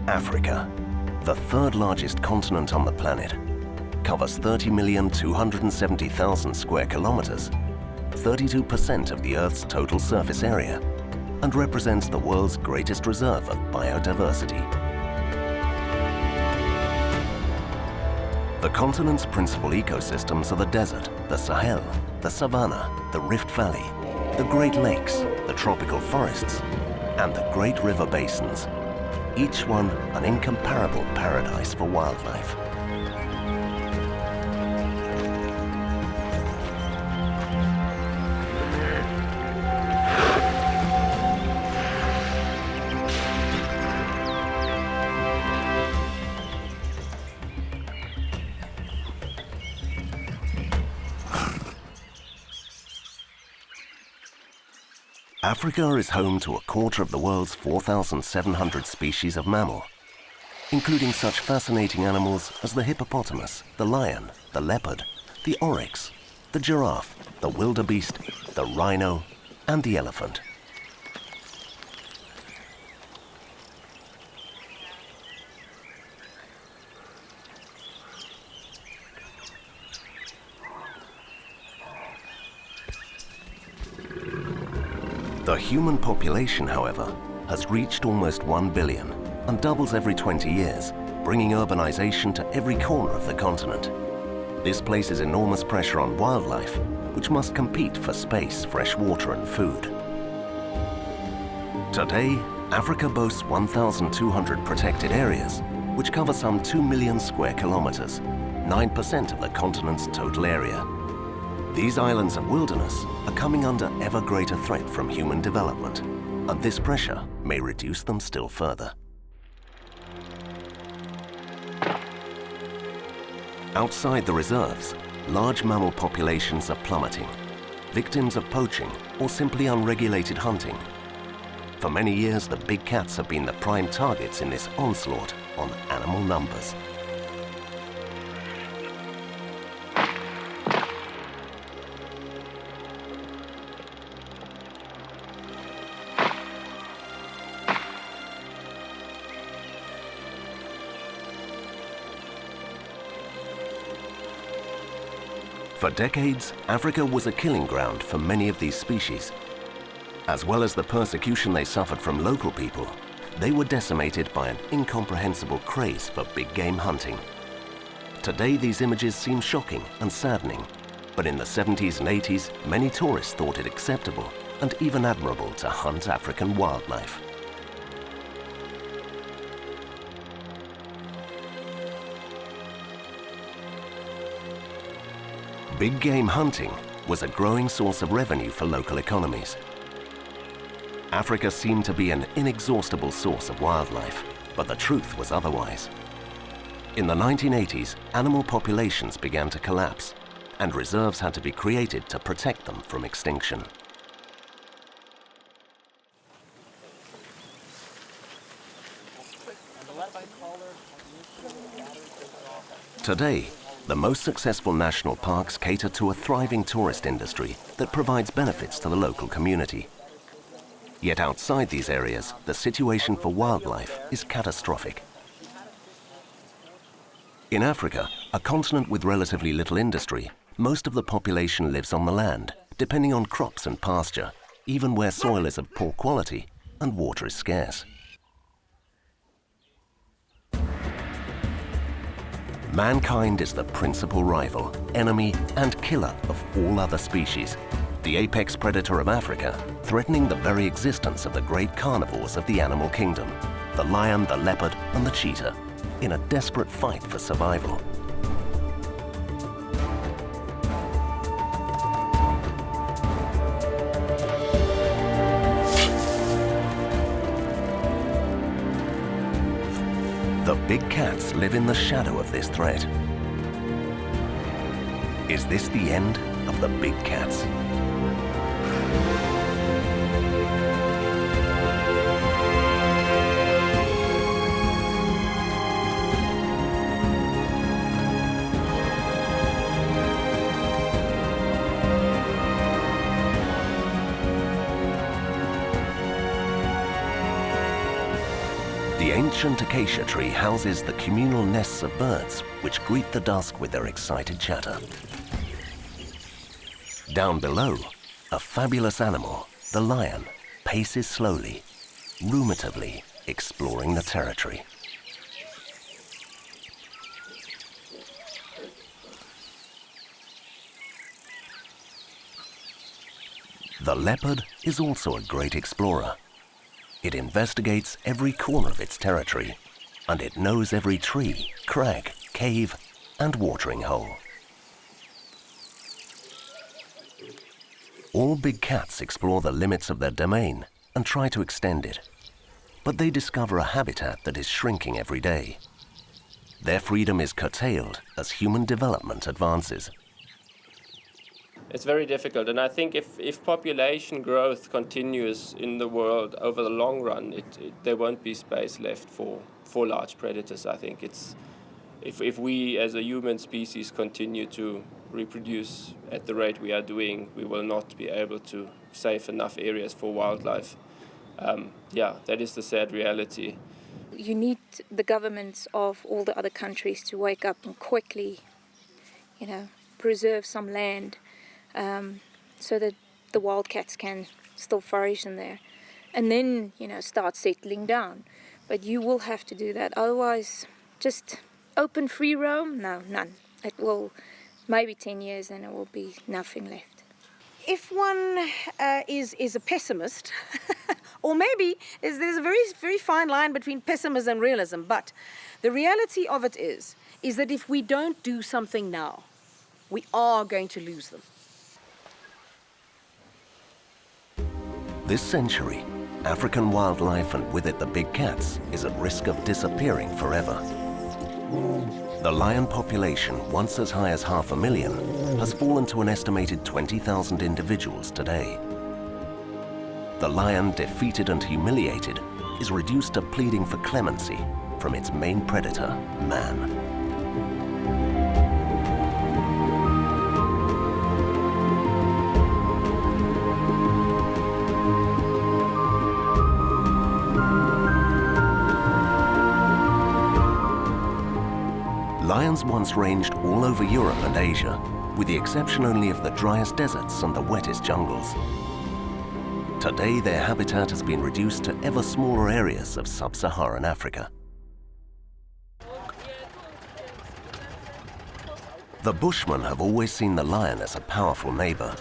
Africa, the third largest continent on the planet, covers 30,270,000 square kilometers, 32% of the Earth's total surface area, and represents the world's greatest reserve of biodiversity. The continent's principal ecosystems are the desert, the Sahel, the savanna, the Rift Valley, the Great Lakes, the tropical forests, and the great river basins, each one an incomparable paradise for wildlife. Africa is home to a quarter of the world's 4,700 species of mammal, including such fascinating animals as the hippopotamus, the lion, the leopard, the oryx, the giraffe, the wildebeest, the rhino, and the elephant. The human population, however, has reached almost 1 billion and doubles every 20 years, bringing urbanization to every corner of the continent. This places enormous pressure on wildlife, which must compete for space, fresh water, and food. Today, Africa boasts 1,200 protected areas, which cover some 2 million square kilometers, 9% of the continent's total area. These islands of wilderness are coming under ever greater threat from human development, and this pressure may reduce them still further. Outside the reserves, large mammal populations are plummeting, victims of poaching or simply unregulated hunting. For many years, the big cats have been the prime targets in this onslaught on animal numbers. For decades, Africa was a killing ground for many of these species. As well as the persecution they suffered from local people, they were decimated by an incomprehensible craze for big game hunting. Today, these images seem shocking and saddening, but in the 70s and 80s, many tourists thought it acceptable and even admirable to hunt African wildlife. Big game hunting was a growing source of revenue for local economies. Africa seemed to be an inexhaustible source of wildlife, but the truth was otherwise. In the 1980s, animal populations began to collapse, and reserves had to be created to protect them from extinction. Today, the most successful national parks cater to a thriving tourist industry that provides benefits to the local community. Yet outside these areas, the situation for wildlife is catastrophic. In Africa, a continent with relatively little industry, most of the population lives on the land, depending on crops and pasture, even where soil is of poor quality and water is scarce. Mankind is the principal rival, enemy, and killer of all other species, the apex predator of Africa, threatening the very existence of the great carnivores of the animal kingdom, the lion, the leopard, and the cheetah, in a desperate fight for survival. The big cats live in the shadow of this threat. Is this the end of the big cats? The The ancient acacia tree houses the communal nests of birds which greet the dusk with their excited chatter. Down below, a fabulous animal, the lion, paces slowly, ruminatively exploring the territory. The leopard is also a great explorer. It investigates every corner of its territory, and it knows every tree, crag, cave, and watering hole. All big cats explore the limits of their domain and try to extend it, but they discover a habitat that is shrinking every day. Their freedom is curtailed as human development advances. It's very difficult, and I think if population growth continues in the world over the long run, there won't be space left for large predators. I think if we as a human species continue to reproduce at the rate we are doing, we will not be able to save enough areas for wildlife. That is the sad reality. You need the governments of all the other countries to wake up and quickly, preserve some land. So that the wildcats can still flourish in there, and then start settling down. But you will have to do that, otherwise just open free roam, no, none. It will maybe 10 years and it will be nothing left. If one is a pessimist, or maybe there's a very fine line between pessimism and realism, but the reality of it is that if we don't do something now, we are going to lose them. This century, African wildlife, and with it the big cats, is at risk of disappearing forever. The lion population, once as high as 500,000, has fallen to an estimated 20,000 individuals today. The lion, defeated and humiliated, is reduced to pleading for clemency from its main predator, man. Lions once ranged all over Europe and Asia, with the exception only of the driest deserts and the wettest jungles. Today, their habitat has been reduced to ever smaller areas of sub-Saharan Africa. The Bushmen have always seen the lion as a powerful neighbor.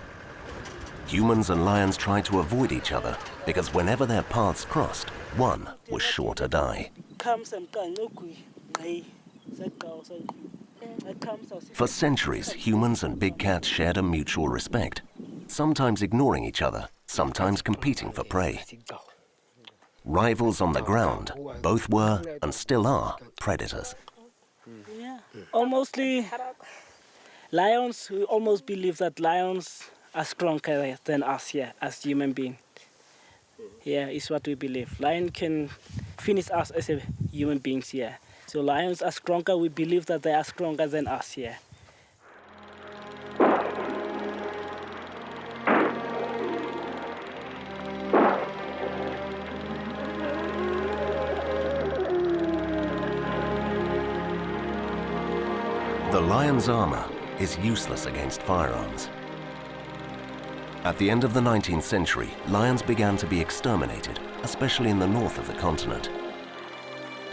Humans and lions tried to avoid each other because whenever their paths crossed, one was sure to die. For centuries, humans and big cats shared a mutual respect, sometimes ignoring each other, sometimes competing for prey. Rivals on the ground, both were and still are predators. Mostly lions, we almost believe that lions are stronger than us here as human beings. Yeah, it's what we believe. Lion can finish us as a human beings here. So lions are stronger, we believe that they are stronger than us here. The lion's armor is useless against firearms. At the end of the 19th century, lions began to be exterminated, especially in the north of the continent.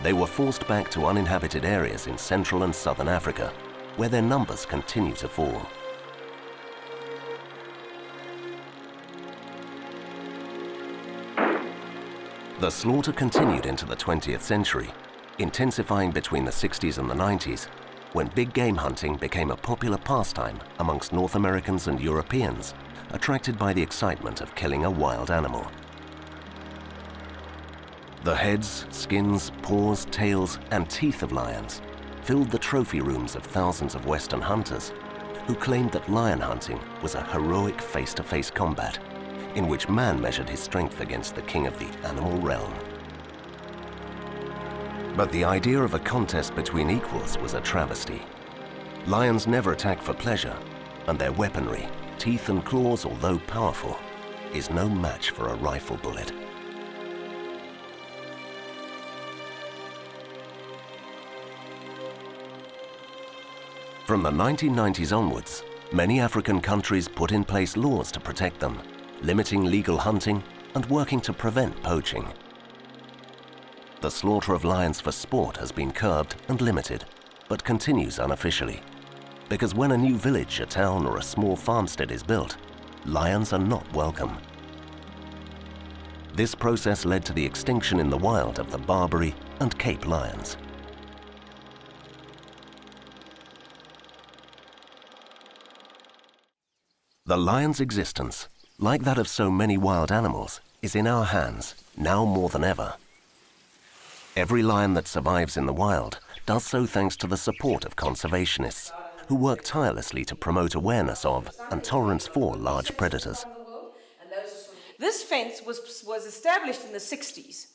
They were forced back to uninhabited areas in Central and Southern Africa, where their numbers continue to fall. The slaughter continued into the 20th century, intensifying between the 60s and the 90s, when big game hunting became a popular pastime amongst North Americans and Europeans, attracted by the excitement of killing a wild animal. The heads, skins, paws, tails, and teeth of lions filled the trophy rooms of thousands of Western hunters who claimed that lion hunting was a heroic face-to-face combat in which man measured his strength against the king of the animal realm. But the idea of a contest between equals was a travesty. Lions never attack for pleasure, and their weaponry, teeth and claws, although powerful, is no match for a rifle bullet. From the 1990s onwards, many African countries put in place laws to protect them, limiting legal hunting and working to prevent poaching. The slaughter of lions for sport has been curbed and limited, but continues unofficially. Because when a new village, a town or a small farmstead is built, lions are not welcome. This process led to the extinction in the wild of the Barbary and Cape lions. The lion's existence, like that of so many wild animals, is in our hands, now more than ever. Every lion that survives in the wild does so thanks to the support of conservationists, who work tirelessly to promote awareness of and tolerance for large predators. This fence was established in the 60s.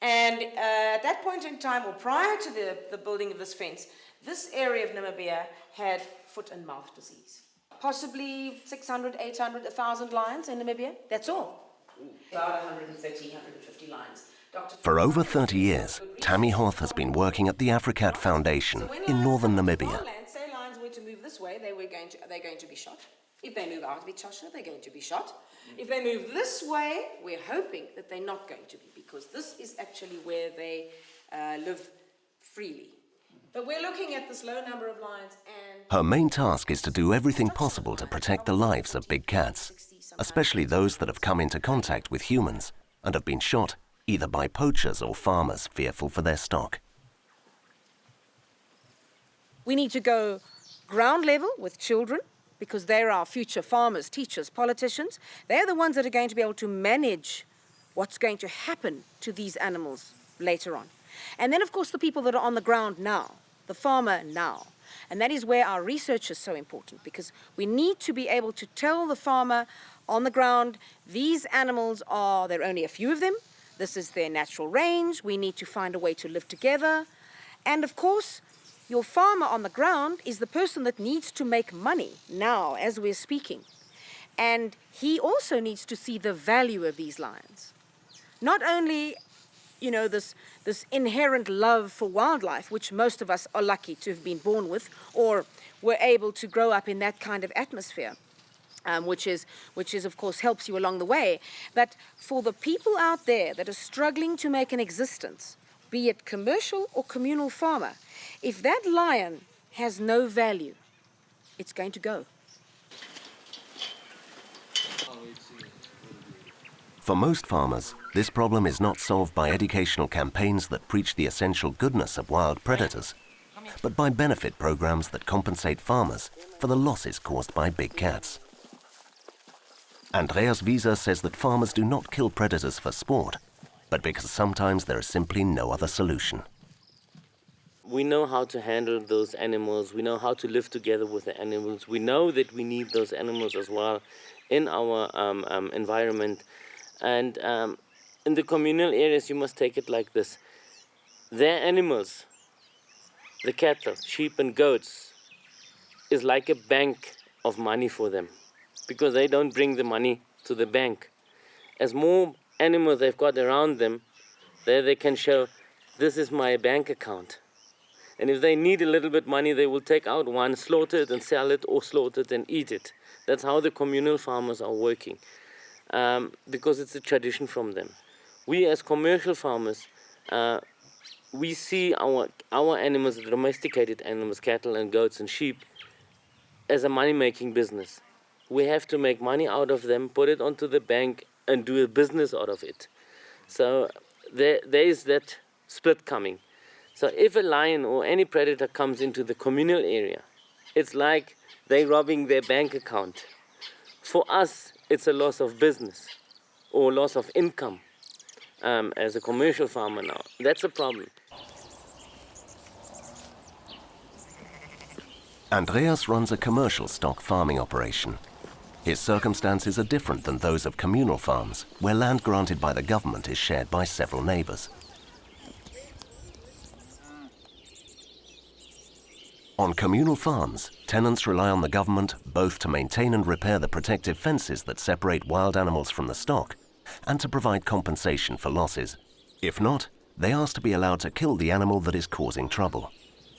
And at that point in time, or prior to the building of this fence, this area of Namibia had foot and mouth disease. Possibly 600, 800, 1,000 lions in Namibia, that's all. About 130, 150 lions. For over 30 years, Tammy Hoth has been working at the AfriCat Foundation in northern Namibia. Say lions were to move this way, they're going to be shot. If they move out of Etosha, they're going to be shot. If they move this way, we're hoping that they're not going to be, because this is actually where they live freely. But we're looking at this low number of lions and... Her main task is to do everything possible to protect the lives of big cats, especially those that have come into contact with humans and have been shot either by poachers or farmers fearful for their stock. We need to go ground level with children, because they're our future farmers, teachers, politicians. They're the ones that are going to be able to manage what's going to happen to these animals later on. And then, of course, the people that are on the ground now, the farmer now. And that is where our research is so important, because we need to be able to tell the farmer on the ground, these animals are, there are only a few of them, this is their natural range, we need to find a way to live together. And of course, your farmer on the ground is the person that needs to make money now as we're speaking. And he also needs to see the value of these lions. Not only, you know, this inherent love for wildlife, which most of us are lucky to have been born with, or were able to grow up in that kind of atmosphere, which is of course helps you along the way. But for the people out there that are struggling to make an existence, be it commercial or communal farmer, if that lion has no value, it's going to go. For most farmers, this problem is not solved by educational campaigns that preach the essential goodness of wild predators, but by benefit programs that compensate farmers for the losses caused by big cats. Andreas Wieser says that farmers do not kill predators for sport, but because sometimes there is simply no other solution. We know how to handle those animals, we know how to live together with the animals, we know that we need those animals as well in our environment. And in the communal areas, you must take it like this. Their animals, the cattle, sheep and goats, is like a bank of money for them, because they don't bring the money to the bank. As more animals they've got around them, there they can show, this is my bank account. And if they need a little bit money, they will take out one, slaughter it and sell it, or slaughter it and eat it. That's how the communal farmers are working, because it's a tradition from them. We as commercial farmers, we see our animals, the domesticated animals, cattle and goats and sheep, as a money-making business. We have to make money out of them, put it onto the bank and do a business out of it. So there is that split coming. So if a lion or any predator comes into the communal area, it's like they're robbing their bank account. For us, it's a loss of business or loss of income as a commercial farmer now. That's a problem. Andreas runs a commercial stock farming operation. His circumstances are different than those of communal farms, where land granted by the government is shared by several neighbors. On communal farms, tenants rely on the government both to maintain and repair the protective fences that separate wild animals from the stock, and to provide compensation for losses. If not, they ask to be allowed to kill the animal that is causing trouble.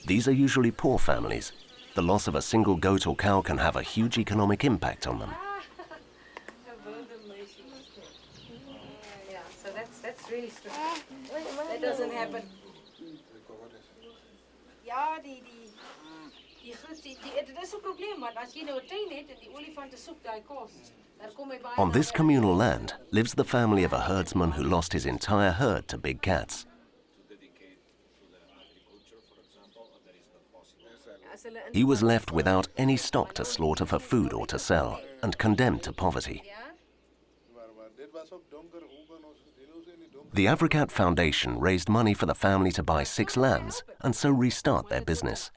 These are usually poor families, the loss of a single goat or cow can have a huge economic impact on them. Yeah, so that's really strict. That doesn't happen. Ja, dit is een probleem, want als je nou een tuin hebt en die olifanten zoekt die kos, dan kom je bij. On this communal land lives the family of a herdsman who lost his entire herd to big cats. He was left without any stock to slaughter for food or to sell, and condemned to poverty. The AfriCat Foundation raised money for the family to buy 6 lambs and so restart their business.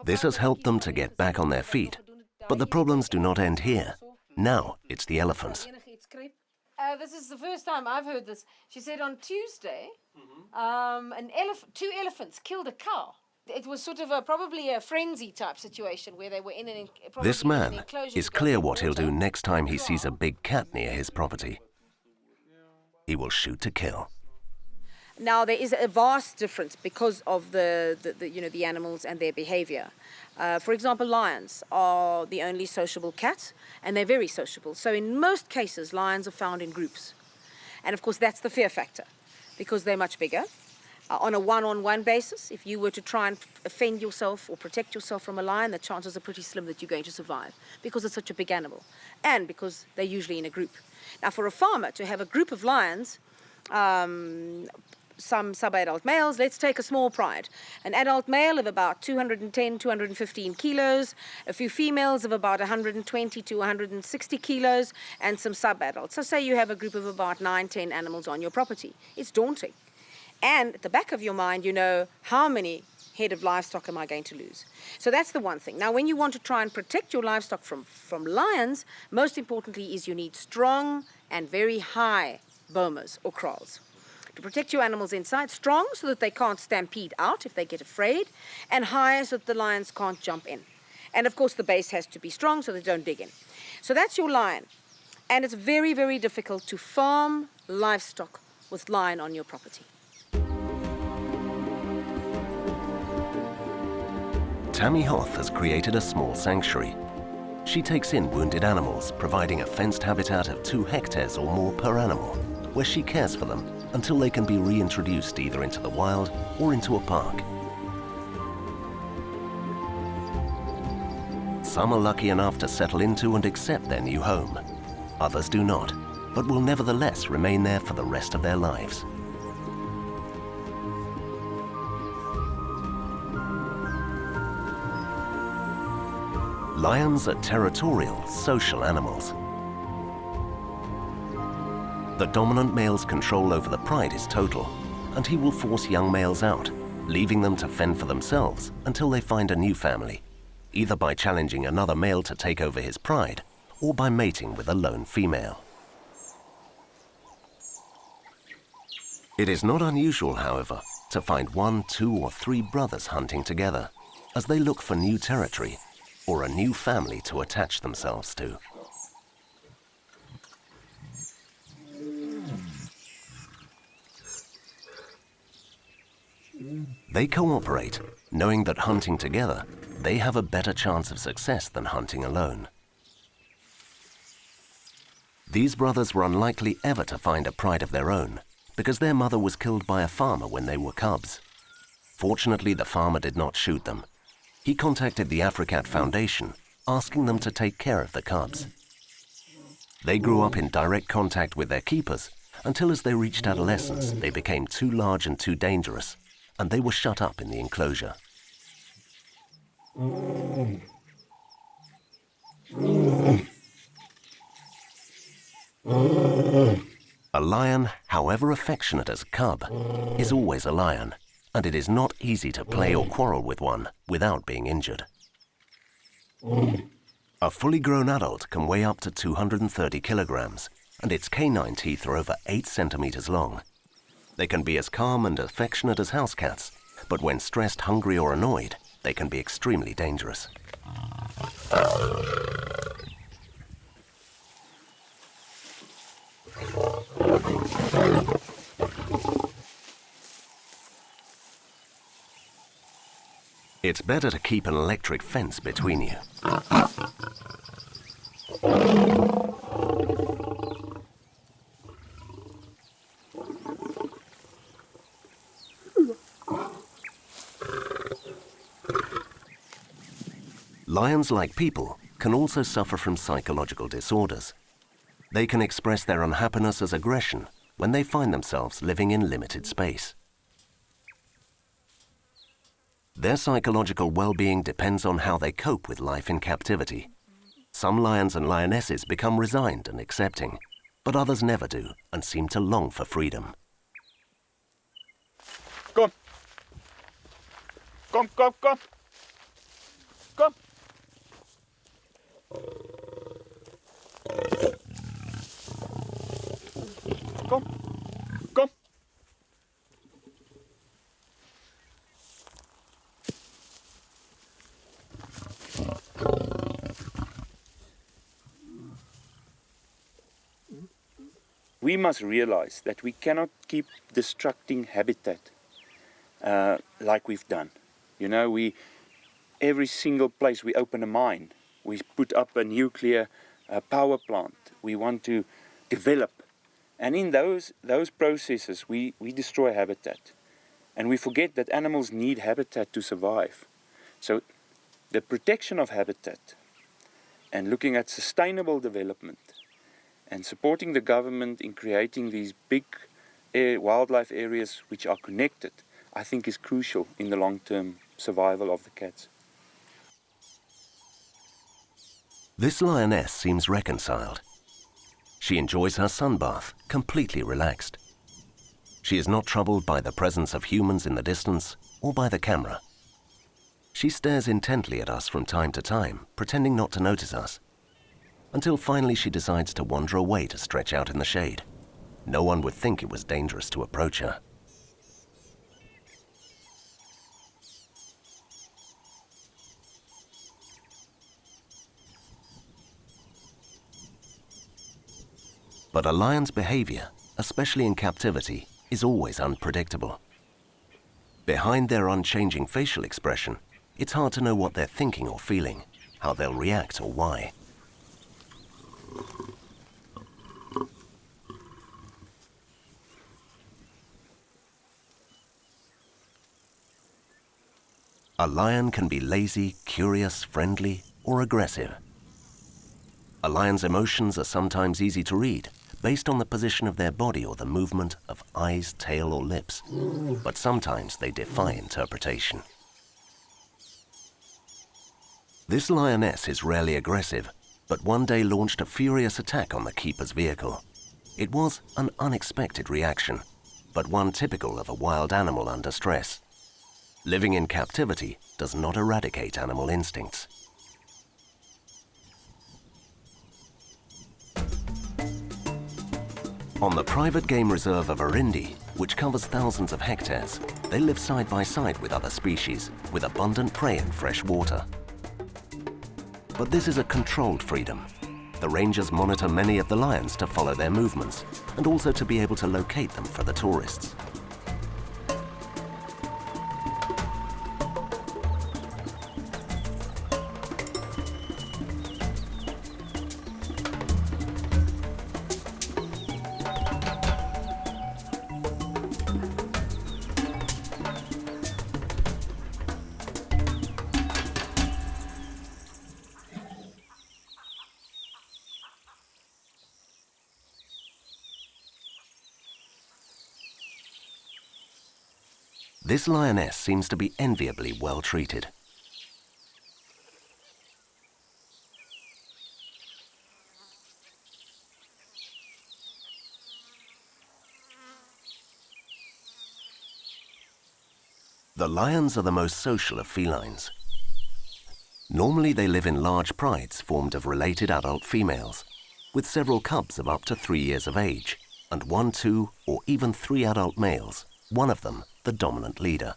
This has helped them to get back on their feet, but the problems do not end here. Now it's the elephants. This is the first time I've heard this. She said on Tuesday, 2 elephants killed a cow. It was sort of probably a frenzy type situation where they were in an This man is clear what he'll do next time he sees a big cat near his property. He will shoot to kill. Now there is a vast difference because of the animals and their behavior. For example, lions are the only sociable cat, and they're very sociable. So in most cases, lions are found in groups. And of course, that's the fear factor, because they're much bigger. On a one-on-one basis, if you were to try and defend yourself or protect yourself from a lion, the chances are pretty slim that you're going to survive, because it's such a big animal, and because they're usually in a group. Now, for a farmer to have a group of lions, some sub-adult males, let's take a small pride. An adult male of about 210, 215 kilos, a few females of about 120 to 160 kilos, and some sub-adults. So say you have a group of about 9, 10 animals on your property. It's daunting. And at the back of your mind, you know, how many head of livestock am I going to lose? So that's the one thing. Now, when you want to try and protect your livestock from lions, most importantly is you need strong and very high bomas or kraals. To protect your animals inside, strong so that they can't stampede out if they get afraid, and high so that the lions can't jump in. And of course the base has to be strong so they don't dig in. So that's your lion. And it's very, very difficult to farm livestock with lion on your property. Tammy Hoth has created a small sanctuary. She takes in wounded animals, providing a fenced habitat of 2 hectares or more per animal, where she cares for them until they can be reintroduced either into the wild or into a park. Some are lucky enough to settle into and accept their new home. Others do not, but will nevertheless remain there for the rest of their lives. Lions are territorial, social animals. The dominant male's control over the pride is total, and he will force young males out, leaving them to fend for themselves until they find a new family, either by challenging another male to take over his pride or by mating with a lone female. It is not unusual, however, to find 1, 2, or 3 brothers hunting together as they look for new territory or a new family to attach themselves to. They cooperate, knowing that hunting together, they have a better chance of success than hunting alone. These brothers were unlikely ever to find a pride of their own, because their mother was killed by a farmer when they were cubs. Fortunately, the farmer did not shoot them. He contacted the AfriCat Foundation, asking them to take care of the cubs. They grew up in direct contact with their keepers, until as they reached adolescence, they became too large and too dangerous, and they were shut up in the enclosure. A lion, however affectionate as a cub, is always a lion, and it is not easy to play or quarrel with one without being injured. A fully grown adult can weigh up to 230 kilograms, and its canine teeth are over 8 centimeters long. They can be as calm and affectionate as house cats, but when stressed, hungry, or annoyed, they can be extremely dangerous. It's better to keep an electric fence between you. Lions, like people, can also suffer from psychological disorders. They can express their unhappiness as aggression when they find themselves living in limited space. Their psychological well-being depends on how they cope with life in captivity. Some lions and lionesses become resigned and accepting, but others never do and seem to long for freedom. Kom. Kom, kom, kom. Kom. Kom. Kom. We must realize that we cannot keep destructing habitat like we've done. You know, every single place we open a mine, we put up a nuclear power plant. We want to develop. And in those processes, we destroy habitat. And we forget that animals need habitat to survive. So the protection of habitat and looking at sustainable development and supporting the government in creating these big wildlife areas which are connected, I think is crucial in the long-term survival of the cats. This lioness seems reconciled. She enjoys her sunbath, completely relaxed. She is not troubled by the presence of humans in the distance or by the camera. She stares intently at us from time to time, pretending not to notice us, until finally she decides to wander away to stretch out in the shade. No one would think it was dangerous to approach her. But a lion's behavior, especially in captivity, is always unpredictable. Behind their unchanging facial expression, it's hard to know what they're thinking or feeling, how they'll react or why. A lion can be lazy, curious, friendly, or aggressive. A lion's emotions are sometimes easy to read, based on the position of their body or the movement of eyes, tail, or lips, but sometimes they defy interpretation. This lioness is rarely aggressive, but one day launched a furious attack on the keeper's vehicle. It was an unexpected reaction, but one typical of a wild animal under stress. Living in captivity does not eradicate animal instincts. On the private game reserve of Arindi, which covers thousands of hectares, they live side by side with other species, with abundant prey and fresh water. But this is a controlled freedom. The rangers monitor many of the lions to follow their movements, and also to be able to locate them for the tourists. This lioness seems to be enviably well treated. The lions are the most social of felines. Normally they live in large prides formed of related adult females, with several cubs of up to 3 years of age, and 1, 2, or even 3 adult males, one of them the dominant leader.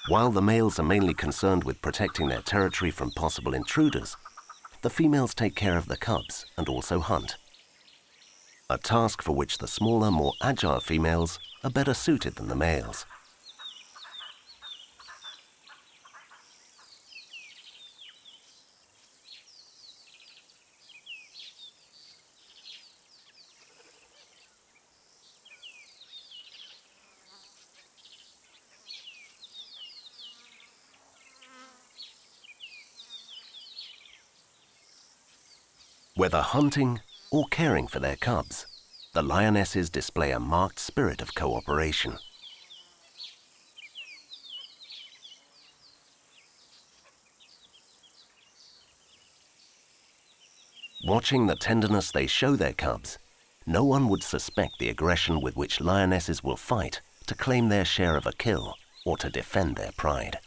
While the males are mainly concerned with protecting their territory from possible intruders, the females take care of the cubs and also hunt. A task for which the smaller, more agile females are better suited than the males. Whether hunting or caring for their cubs, the lionesses display a marked spirit of cooperation. Watching the tenderness they show their cubs, no one would suspect the aggression with which lionesses will fight to claim their share of a kill or to defend their pride.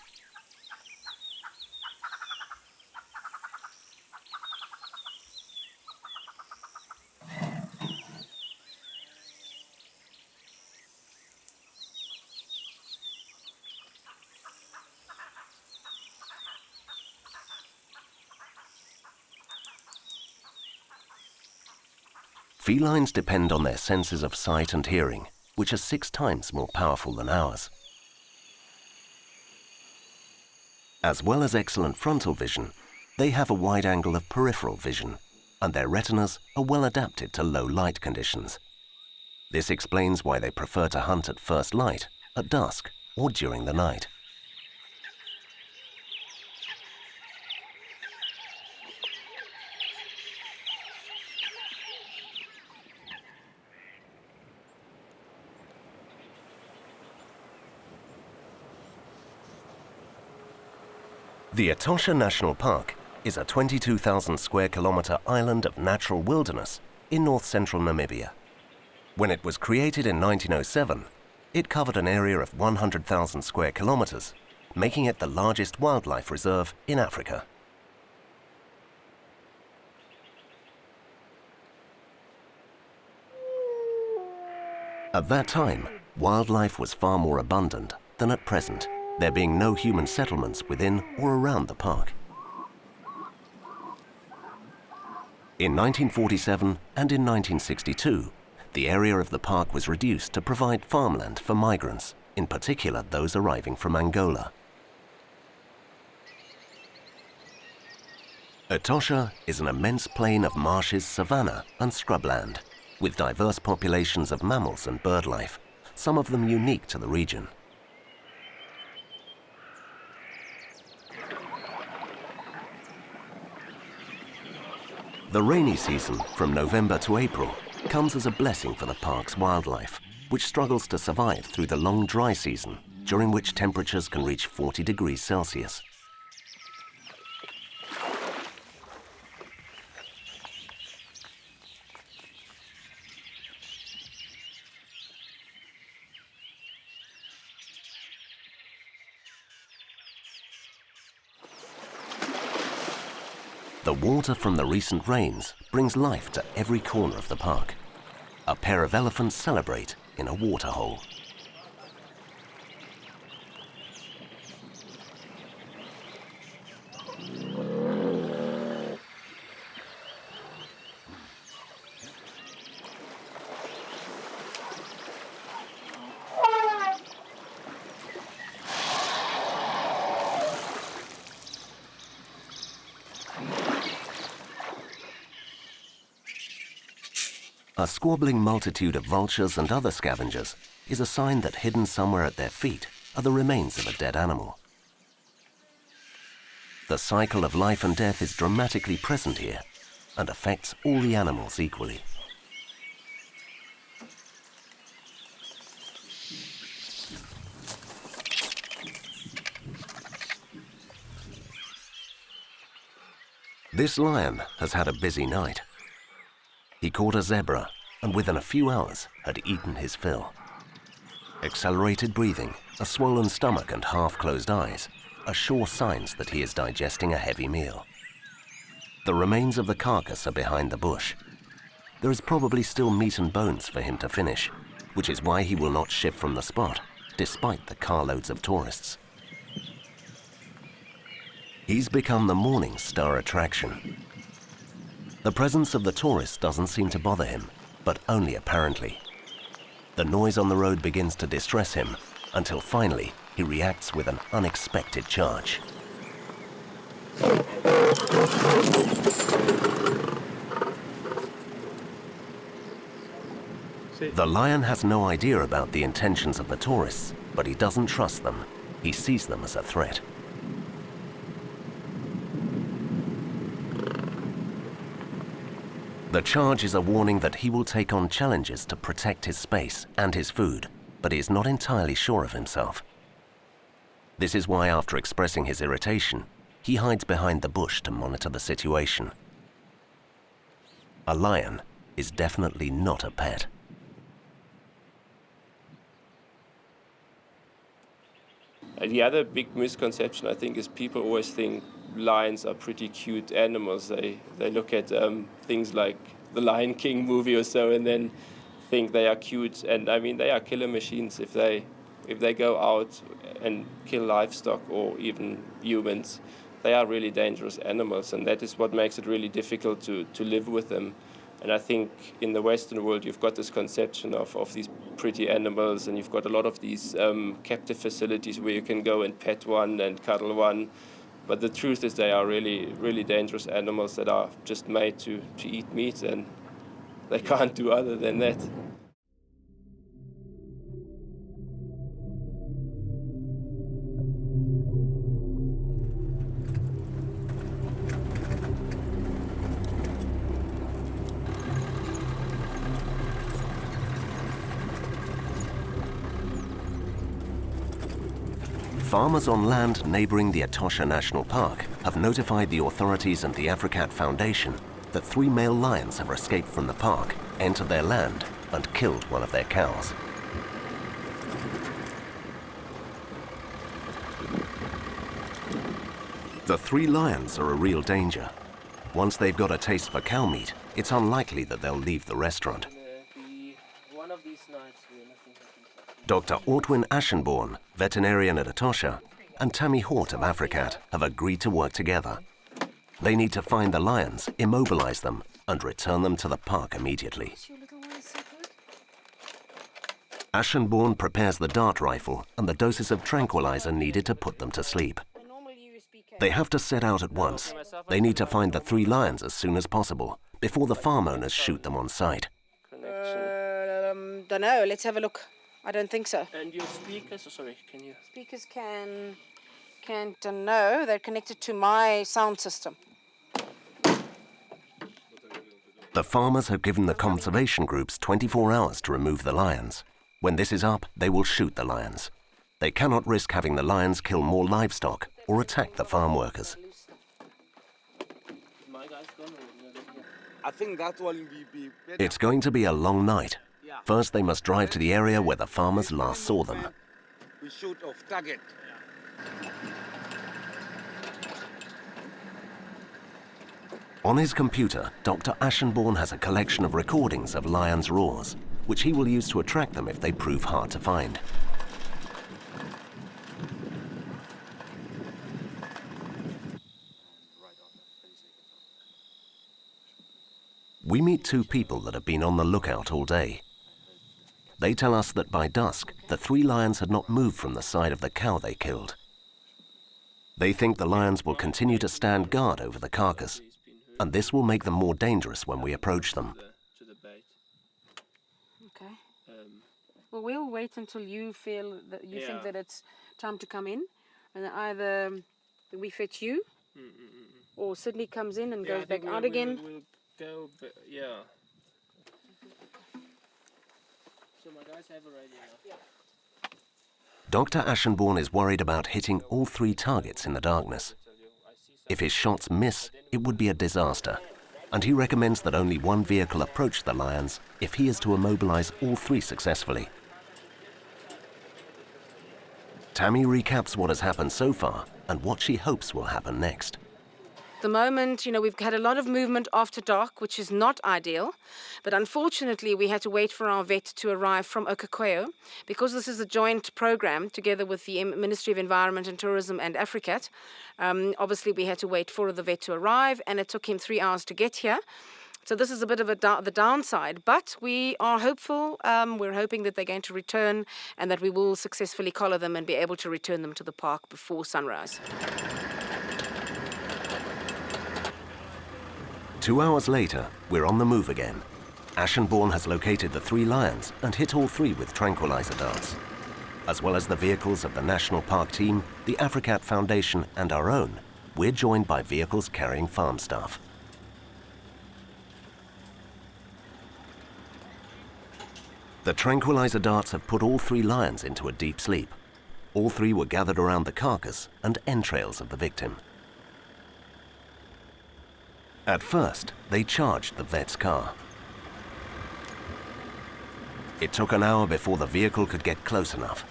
Felines depend on their senses of sight and hearing, which are 6 times more powerful than ours. As well as excellent frontal vision, they have a wide angle of peripheral vision, and their retinas are well adapted to low light conditions. This explains why they prefer to hunt at first light, at dusk, or during the night. The Etosha National Park is a 22,000 square kilometre island of natural wilderness in north-central Namibia. When it was created in 1907, it covered an area of 100,000 square kilometres, making it the largest wildlife reserve in Africa. At that time, wildlife was far more abundant than at present, there being no human settlements within or around the park. In 1947 and in 1962, the area of the park was reduced to provide farmland for migrants, in particular those arriving from Angola. Etosha is an immense plain of marshes, savanna and scrubland, with diverse populations of mammals and birdlife, some of them unique to the region. The rainy season, from November to April, comes as a blessing for the park's wildlife, which struggles to survive through the long dry season, during which temperatures can reach 40 degrees Celsius. The water from the recent rains brings life to every corner of the park. A pair of elephants celebrate in a waterhole. A squabbling multitude of vultures and other scavengers is a sign that hidden somewhere at their feet are the remains of a dead animal. The cycle of life and death is dramatically present here and affects all the animals equally. This lion has had a busy night. He caught a zebra and within a few hours had eaten his fill. Accelerated breathing, a swollen stomach and half-closed eyes are sure signs that he is digesting a heavy meal. The remains of the carcass are behind the bush. There is probably still meat and bones for him to finish, which is why he will not shift from the spot, despite the carloads of tourists. He's become the morning star attraction. The presence of the tourists doesn't seem to bother him, but only apparently. The noise on the road begins to distress him until finally he reacts with an unexpected charge. The lion has no idea about the intentions of the tourists, but he doesn't trust them. He sees them as a threat. The charge is a warning that he will take on challenges to protect his space and his food, but he is not entirely sure of himself. This is why, after expressing his irritation, he hides behind the bush to monitor the situation. A lion is definitely not a pet. The other big misconception, I think, is people always think lions are pretty cute animals. They look at things like the Lion King movie or so and then think they are cute. And I mean, they are killer machines. If they go out and kill livestock or even humans, they are really dangerous animals. And that is what makes it really difficult to live with them. And I think in the Western world, you've got this conception of these pretty animals, and you've got a lot of these captive facilities where you can go and pet one and cuddle one. But the truth is they are really, really dangerous animals that are just made to eat meat, and they can't do other than that. Farmers on land neighboring the Etosha National Park have notified the authorities and the AfriCat Foundation that 3 male lions have escaped from the park, entered their land, and killed one of their cows. The 3 lions are a real danger. Once they've got a taste for cow meat, it's unlikely that they'll leave the restaurant. One of these nights, Dr. Ortwin Ashenborn, veterinarian at Etosha, and Tammy Hort of AfriCat have agreed to work together. They need to find the lions, immobilize them, and return them to the park immediately. Ashenborn prepares the dart rifle and the doses of tranquilizer needed to put them to sleep. They have to set out at once. They need to find the 3 lions as soon as possible, before the farm owners shoot them on sight. Don't know. Let's have a look. I don't think so. And your speakers, sorry, can you? Speakers can't know. They're connected to my sound system. The farmers have given the conservation groups 24 hours to remove the lions. When this is up, they will shoot the lions. They cannot risk having the lions kill more livestock or attack the farm workers. I think that will be better. It's going to be a long night. First, they must drive to the area where the farmers last saw them. We shoot off target. On his computer, Dr. Ashenborn has a collection of recordings of lions' roars, which he will use to attract them if they prove hard to find. We meet 2 people that have been on the lookout all day. They tell us that by dusk, the 3 lions had not moved from the side of the cow they killed. They think the lions will continue to stand guard over the carcass, and this will make them more dangerous when we approach them. Okay. Well, we'll wait until you feel that you think that it's time to come in, and then either we fetch you, or Sydney comes in and goes back out again. We'll go, yeah. So my guys have a radio now. Dr. Ashenborn is worried about hitting all 3 targets in the darkness. If his shots miss, it would be a disaster, and he recommends that only 1 vehicle approach the lions if he is to immobilize all 3 successfully. Tammy recaps what has happened so far and what she hopes will happen next. the moment, we've had a lot of movement after dark, which is not ideal. But unfortunately, we had to wait for our vet to arrive from Okakwayo. Because this is a joint program together with the Ministry of Environment and Tourism and AfriCat, obviously we had to wait for the vet to arrive, and it took him 3 hours to get here. So this is a bit of the downside, but we are hopeful. We're hoping that they're going to return and that we will successfully collar them and be able to return them to the park before sunrise. 2 hours later, we're on the move again. Ashenborn has located the 3 lions and hit all 3 with tranquilizer darts. As well as the vehicles of the National Park team, the AfriCat Foundation and our own, we're joined by vehicles carrying farm staff. The tranquilizer darts have put all 3 lions into a deep sleep. All 3 were gathered around the carcass and entrails of the victim. At first, they charged the vet's car. It took an hour before the vehicle could get close enough.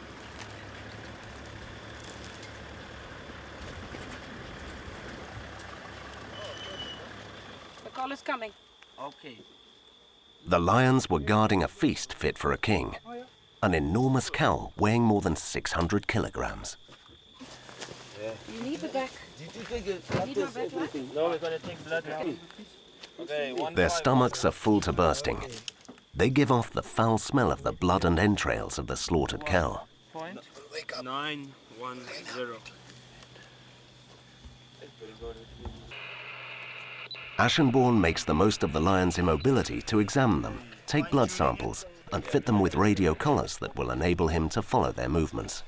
The collar's coming. Okay. The lions were guarding a feast fit for a king, an enormous cow weighing more than 600 kilograms. You need the back. No, we're going to take blood now. Okay, Their stomachs are full to bursting. They give off the foul smell of the blood and entrails of the slaughtered cow. 910. Ashenborn makes the most of the lions' immobility to examine them, take blood samples, and fit them with radio collars that will enable him to follow their movements.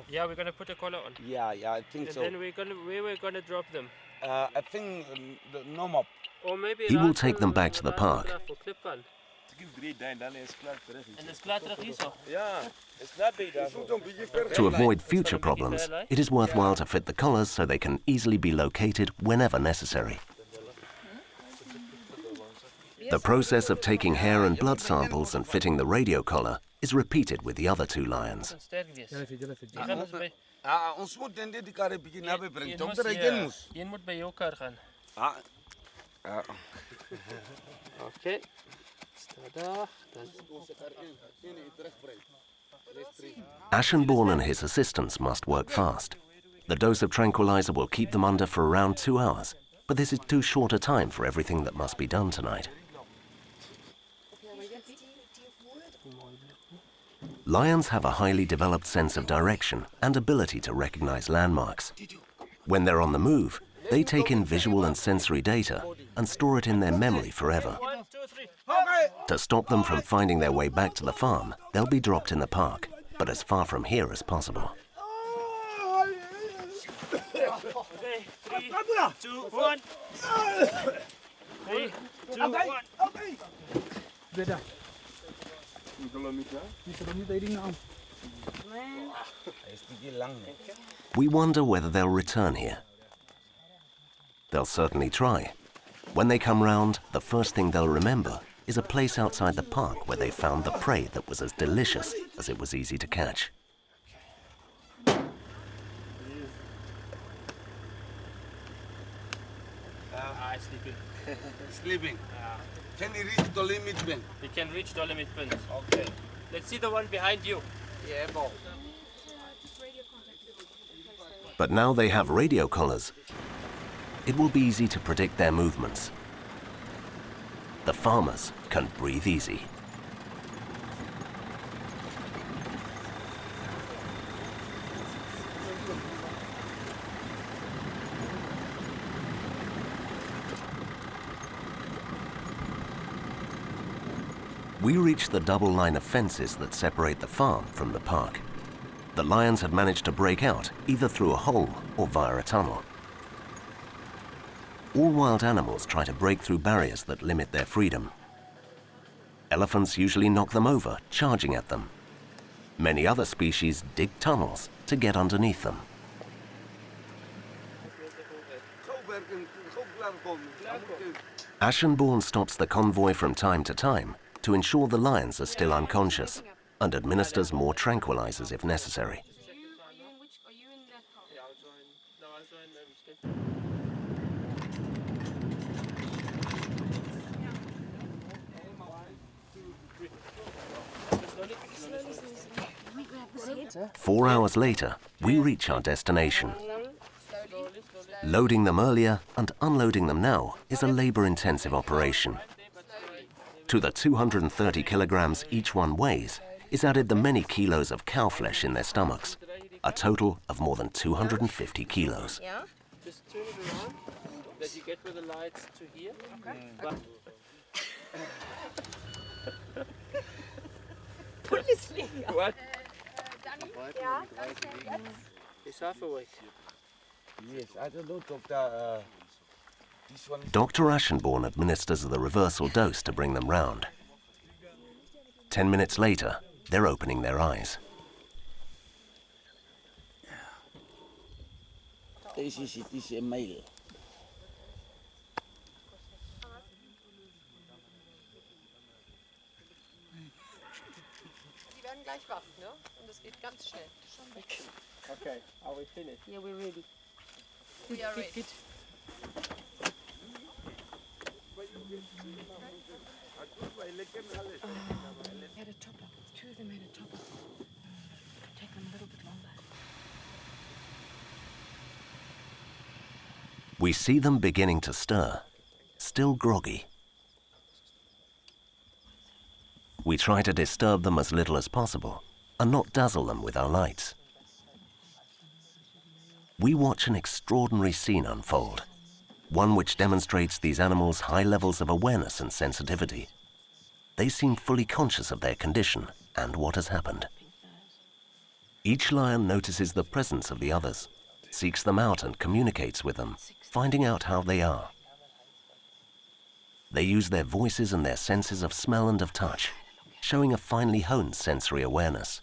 Yeah, we're going to put a collar on. Yeah, I think And so. then where we're going to drop them. I think no more. Or maybe He will take them back to the park. To avoid future problems, it is worthwhile to fit the collars so they can easily be located whenever necessary. The process of taking hair and blood samples and fitting the radio collar is repeated with the other 2 lions. Ons moet dan die karre bietjie naby bring. Dokter, hy ken mos. Een moet by jou kar gaan. Okay. Ashenborn and his assistants must work fast. The dose of tranquilizer will keep them under for around 2 hours, but this is too short a time for everything that must be done tonight. Lions have a highly developed sense of direction and ability to recognize landmarks. When they're on the move, they take in visual and sensory data and store it in their memory forever. To stop them from finding their way back to the farm, they'll be dropped in the park, but as far from here as possible. Okay, 3, 2, 1. 3, 2, 1. We wonder whether they'll return here. They'll certainly try. When they come round, the first thing they'll remember is a place outside the park where they found the prey that was as delicious as it was easy to catch. Sleeping. Sleeping. Can he reach the limit, Ben? We can reach the limit point. Okay. Let's see the one behind you. Yeah, bro. But now they have radio collars. It will be easy to predict their movements. The farmers can breathe easy. We reached the double line of fences that separate the farm from the park. The lions had managed to break out either through a hole or via a tunnel. All wild animals try to break through barriers that limit their freedom. Elephants usually knock them over, charging at them. Many other species dig tunnels to get underneath them. Ashenborn stops the convoy from time to time to ensure the lions are still unconscious and administers more tranquilizers if necessary. 4 hours later, we reach our destination. Loading them earlier and unloading them now is a labor-intensive operation. To the 230 kilograms each one weighs is added the many kilos of cow flesh in their stomachs, a total of more than 250 kilos. Just turn it around, that you get with the lights to here. Okay. What? Is half awake. Yes, I don't know, Doctor. This one. Dr. Ashenborn administers the reversal dose to bring them round. 10 minutes later, they're opening their eyes. This is a male. Die werden gleich wach, ne? Und es geht ganz schnell. Okay, are we finished? Yeah, we're ready. We are ready. Good. Had a topper. Two of them had a topper. Take them a little bit longer. We see them beginning to stir, still groggy. We try to disturb them as little as possible and not dazzle them with our lights. We watch an extraordinary scene unfold, one which demonstrates these animals' high levels of awareness and sensitivity. They seem fully conscious of their condition and what has happened. Each lion notices the presence of the others, seeks them out and communicates with them, finding out how they are. They use their voices and their senses of smell and of touch, showing a finely honed sensory awareness.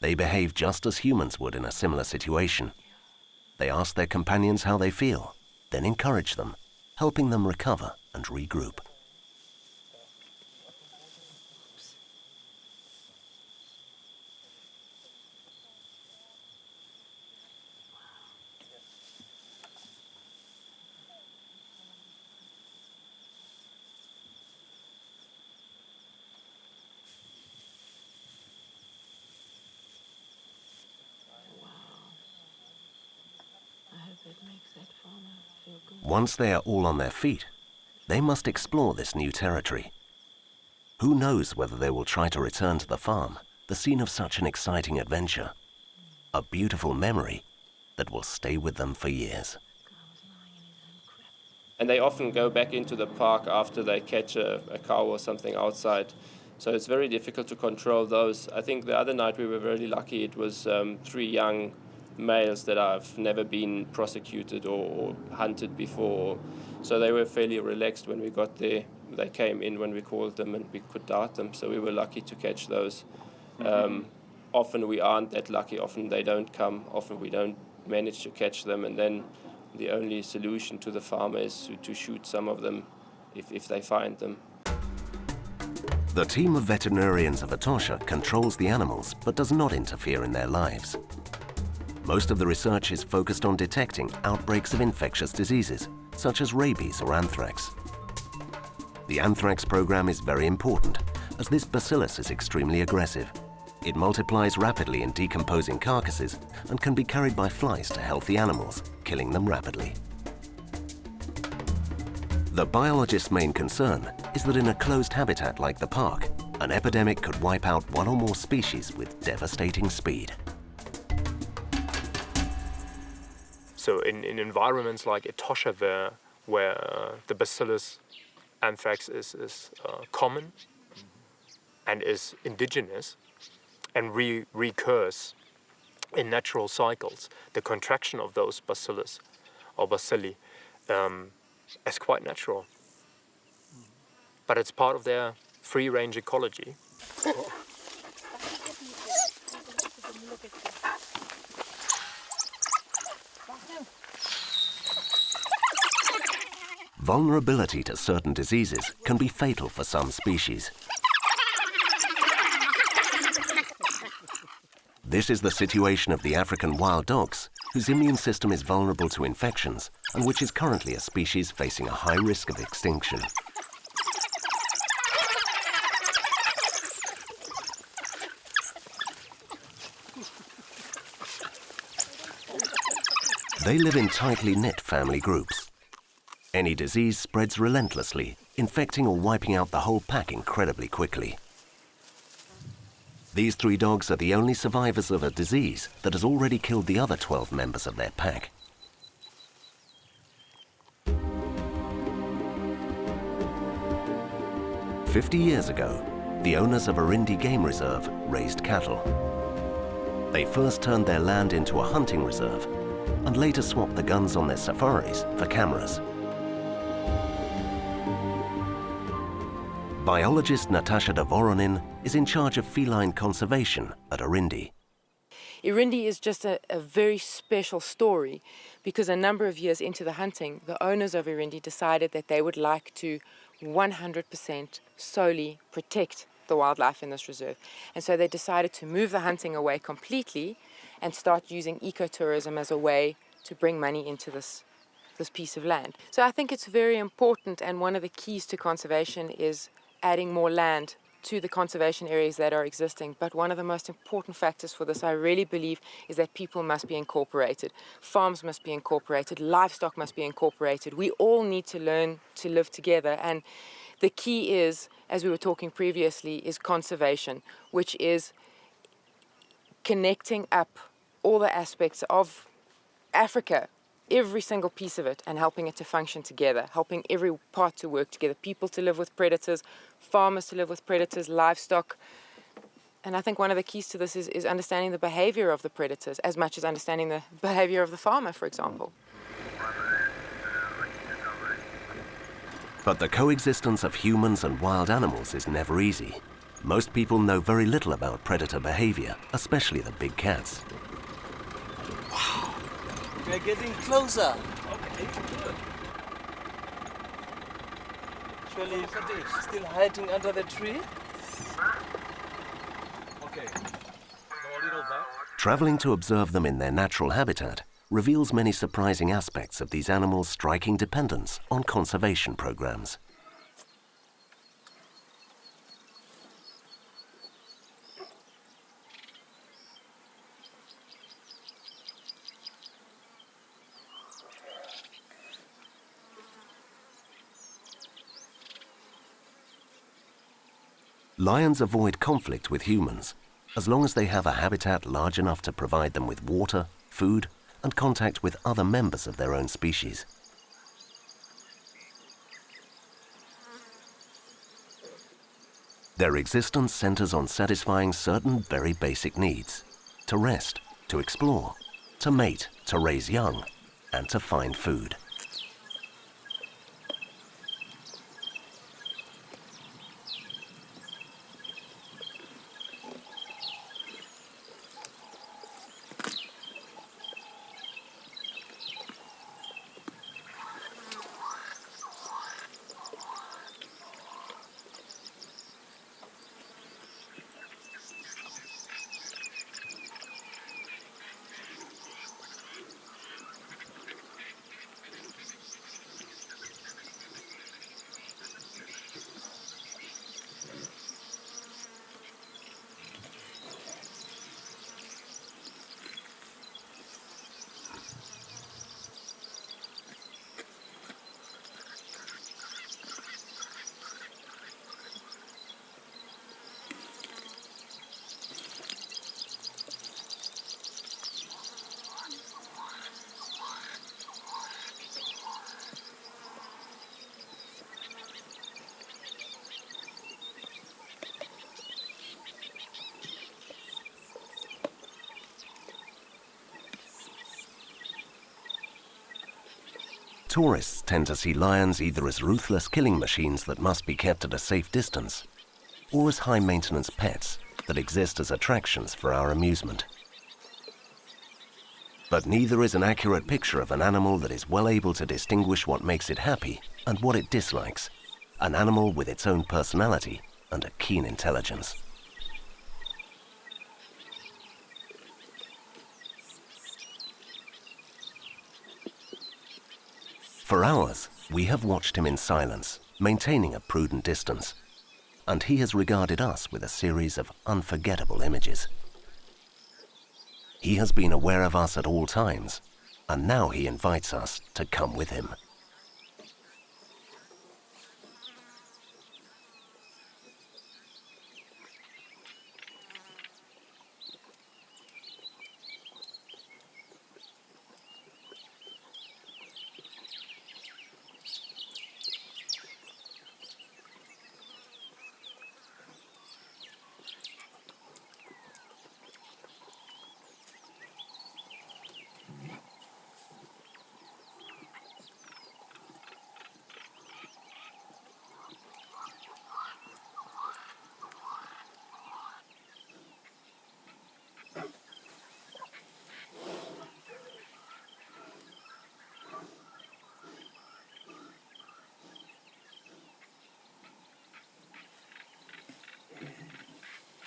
They behave just as humans would in a similar situation. They ask their companions how they feel, then encourage them, helping them recover and regroup. Once they are all on their feet, they must explore this new territory. Who knows whether they will try to return to the farm, the scene of such an exciting adventure. A beautiful memory that will stay with them for years. And they often go back into the park after they catch a cow or something outside. So it's very difficult to control those. I think the other night we were very lucky. It was 3 young males that have never been prosecuted or hunted before. So they were fairly relaxed when we got there. They came in when we called them and we could dart them. So we were lucky to catch those. Often we aren't that lucky. Often they don't come. Often we don't manage to catch them. And then the only solution to the farmer is to shoot some of them if they find them. The team of veterinarians of Etosha controls the animals but does not interfere in their lives. Most of the research is focused on detecting outbreaks of infectious diseases, such as rabies or anthrax. The anthrax program is very important, as this bacillus is extremely aggressive. It multiplies rapidly in decomposing carcasses and can be carried by flies to healthy animals, killing them rapidly. The biologist's main concern is that in a closed habitat like the park, an epidemic could wipe out one or more species with devastating speed. So in environments like Etosha, where the bacillus anthrax is common and is indigenous and recurs in natural cycles, the contraction of those bacillus or bacilli is quite natural. But it's part of their free-range ecology. Vulnerability to certain diseases can be fatal for some species. This is the situation of the African wild dogs, whose immune system is vulnerable to infections and which is currently a species facing a high risk of extinction. They live in tightly knit family groups. Any disease spreads relentlessly, infecting or wiping out the whole pack incredibly quickly. These 3 dogs are the only survivors of a disease that has already killed the other 12 members of their pack. "50 years ago, the owners of Irindi Game Reserve raised cattle. They first turned their land into a hunting reserve and later swapped the guns on their safaris for cameras. Biologist Natasha de Voronin is in charge of feline conservation at Irindi. Irindi is just a very special story because a number of years into the hunting, the owners of Irindi decided that they would like to 100% solely protect the wildlife in this reserve. And so they decided to move the hunting away completely and start using ecotourism as a way to bring money into this piece of land. So I think it's very important, and one of the keys to conservation is adding more land to the conservation areas that are existing. But one of the most important factors for this, I really believe, is that people must be incorporated. Farms must be incorporated, livestock must be incorporated. We all need to learn to live together. And the key is, as we were talking previously, is conservation, which is connecting up all the aspects of Africa, every single piece of it, and helping it to function together, helping every part to work together, people to live with predators, farmers to live with predators, livestock. And I think one of the keys to this is understanding the behavior of the predators as much as understanding the behavior of the farmer, for example. But the coexistence of humans and wild animals is never easy. Most people know very little about predator behavior, especially the big cats. Wow, we're getting closer. Okay, good. Actually, still hiding under the tree. Okay, go a little back. Traveling to observe them in their natural habitat reveals many surprising aspects of these animals' striking dependence on conservation programs. Lions avoid conflict with humans as long as they have a habitat large enough to provide them with water, food, and contact with other members of their own species. Their existence centers on satisfying certain very basic needs: to rest, to explore, to mate, to raise young, and to find food. Tourists tend to see lions either as ruthless killing machines that must be kept at a safe distance, or as high-maintenance pets that exist as attractions for our amusement. But neither is an accurate picture of an animal that is well able to distinguish what makes it happy and what it dislikes, an animal with its own personality and a keen intelligence. For hours, we have watched him in silence, maintaining a prudent distance, and he has regarded us with a series of unforgettable images. He has been aware of us at all times, And now he invites us to come with him.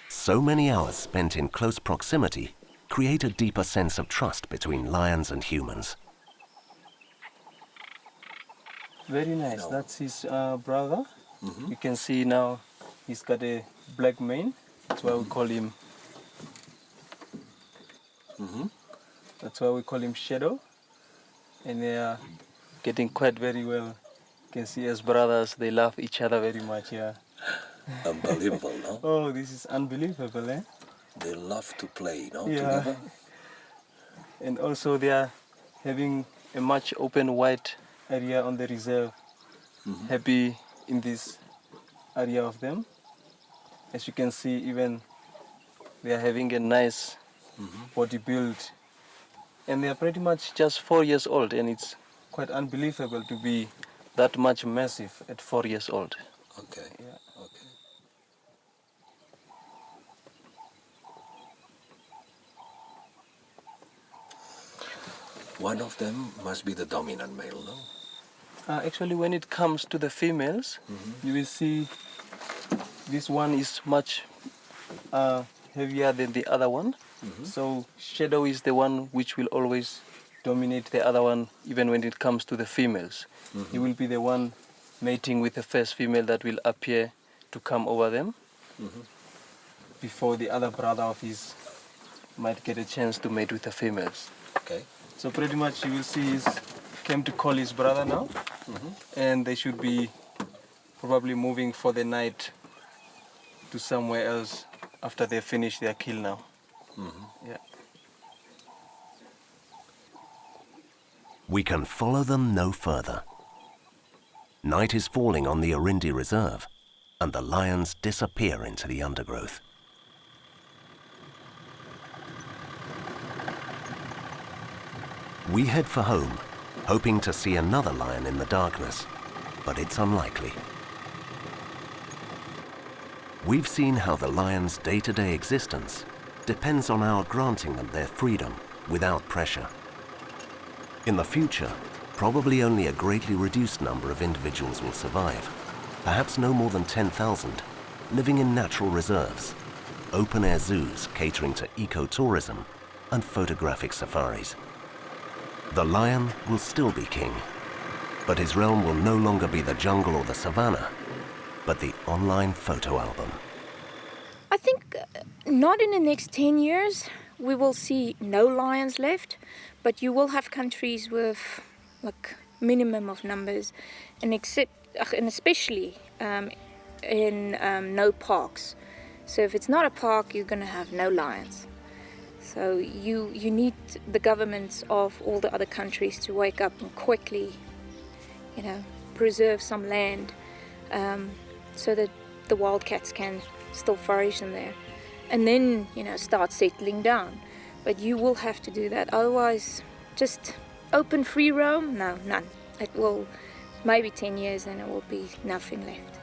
So many hours spent in close proximity create a deeper sense of trust between lions and humans. Very nice. That's his brother. You can see now he's got a black mane. That's why we call him. That's why we call him Shadow. And they are getting quite very well. You can see as brothers, they love each other very much. Yeah. Unbelievable, no? Oh, this is unbelievable, eh? They love to play, no? Yeah. Together. And also they are having a much open wide area on the reserve. Happy in this area of them. As you can see, even they are having a nice body build. And they are pretty much just 4 years old, and it's quite unbelievable to be that much massive at 4 years old. Okay. Yeah. Okay. One of them must be the dominant male, no? Actually, when it comes to the females, you will see this one is much heavier than the other one. So Shadow is the one which will always dominate the other one, even when it comes to the females. He will be the one mating with the first female that will appear to come over them before the other brother of his might get a chance to mate with the females. Okay. So pretty much you will see he's came to call his brother now, and they should be probably moving for the night to somewhere else after they finish their kill now. Yeah. We can follow them no further. Night is falling on the Irindi Reserve, and the lions disappear into the undergrowth. We head for home, hoping to see another lion in the darkness, but it's unlikely. We've seen how the lion's day-to-day existence depends on our granting them their freedom without pressure. In the future, probably only a greatly reduced number of individuals will survive, perhaps no more than 10,000, living in natural reserves, open-air zoos catering to ecotourism, and photographic safaris. The lion will still be king, but his realm will no longer be the jungle or the savannah, but the online photo album. I think not in the next 10 years we will see no lions left, but you will have countries with like minimum of numbers, and especially in no parks. So if it's not a park, you're going to have no lions. So you need the governments of all the other countries to wake up and quickly, preserve some land so that the wildcats can still flourish in there. And then, start settling down. But you will have to do that. Otherwise, just open free roam? No, none. It will maybe 10 years and it will be nothing left.